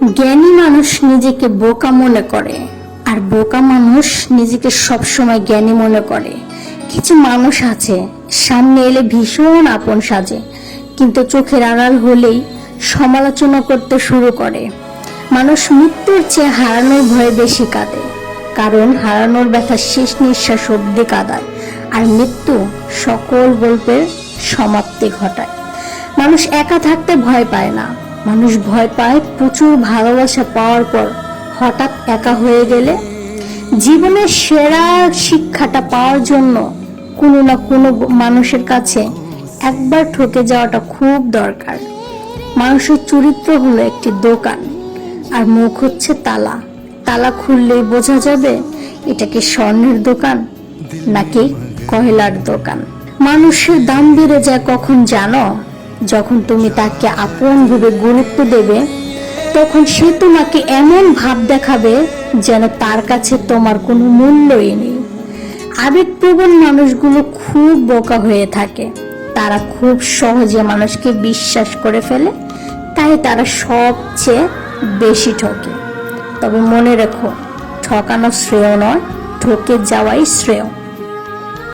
জ্ঞানী মানুষ নিজেকে বোকা মনে করে, আর বোকা মানুষ নিজেকে সবসময় জ্ঞানী মনে করে। কিছু মানুষ আছে সামনে এলে ভীষণ আপন সাজে, কিন্তু চোখের আড়াল হলেই সমালোচনা করতে শুরু করে। মানুষ মৃত্যুর চেয়ে হারানোর ভয়ে বেশি কাঁদে, কারণ হারানোর ব্যথা শেষ নিঃশ্বাস অব্দি কাঁদায়, আর মৃত্যু সকল গল্পের সমাপ্তি ঘটায়। মানুষ একা থাকতে ভয় পায় না, মানুষ ভয় পায় প্রচুর ভালোবাসা পাওয়ার পর হঠাৎ একা হয়ে গেলে। জীবনের সেরা শিক্ষাটা পাওয়ার জন্য কোনো না কোনো মানুষের কাছে একবার ঠকে যাওয়াটা খুব দরকার। মানুষের চরিত্র হলো একটি দোকান, আর মুখ হচ্ছে তালা। তালা খুললেই বোঝা যাবে এটা কি স্বর্ণের দোকান নাকি কয়লার দোকান। মানুষের দাম বেড়ে যায় কখন জানো? যখন তুমি তাকে আপন ভেবে গুরুত্ব দেবে, তখন সে তোমাকে এমন ভাব দেখাবে যেন তার কাছে তোমার কোনো মূল্যই নেই। আবেগপ্রবণ মানুষগুলো খুব বোকা হয়ে থাকে, তারা খুব সহজে মানুষকে বিশ্বাস করে ফেলে, তাই তারা সবচেয়ে বেশি ঠকে। তবে মনে রেখো, ঠকানো শ্রেয় নয়, ঠকে যাওয়াই শ্রেয়।